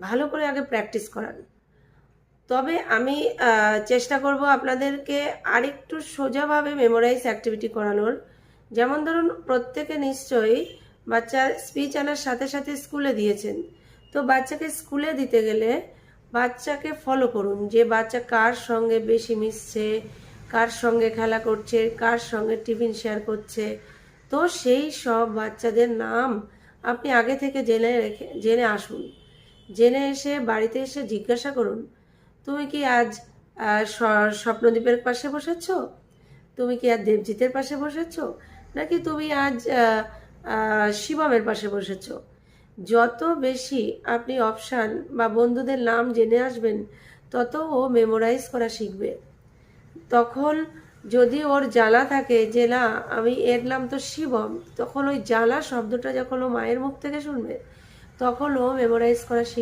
ভালো করে আগে প্র্যাকটিস করান। তবে আমি চেষ্টা করব আপনাদেরকে আরেকটু সোজাভাবে মেমোরাইজ অ্যাক্টিভিটি করানোর। যেমন ধরুন, প্রত্যেকে নিশ্চয়ই বাচ্চার স্পিচ আনার সাথে সাথে স্কুলে দিয়েছেন। তো বাচ্চাকে স্কুলে দিতে গেলে বাচ্চাকে ফলো করুন যে বাচ্চা কার সঙ্গে বেশি মিশছে, কার সঙ্গে খেলা করছে, কার সঙ্গে টিফিন শেয়ার করছে। তো সেই সব বাচ্চাদের নাম আপনি আগে থেকে জেনে আসুন। জেনে এসে বাড়িতে এসে জিজ্ঞাসা করুন, তুমি কি আজ স্বপ্নদ্বীপের পাশে বসেছ? তুমি কি আজ দেবজিতের পাশে বসেছ? নাকি তুমি আজ শিবমের পাশে বসেছ? যত বেশি আপনি অপশান বা বন্ধুদের নাম জেনে আসবেন, তত ও মেমোরাইজ করা শিখবে। তখন যদি ওর জানা থাকে যে না, আমি এর নাম তো শিবম, তখন ওই জানা শব্দটা যখন ও মায়ের মুখ থেকে শুনবে, তখন ও মেমোরাইজ করা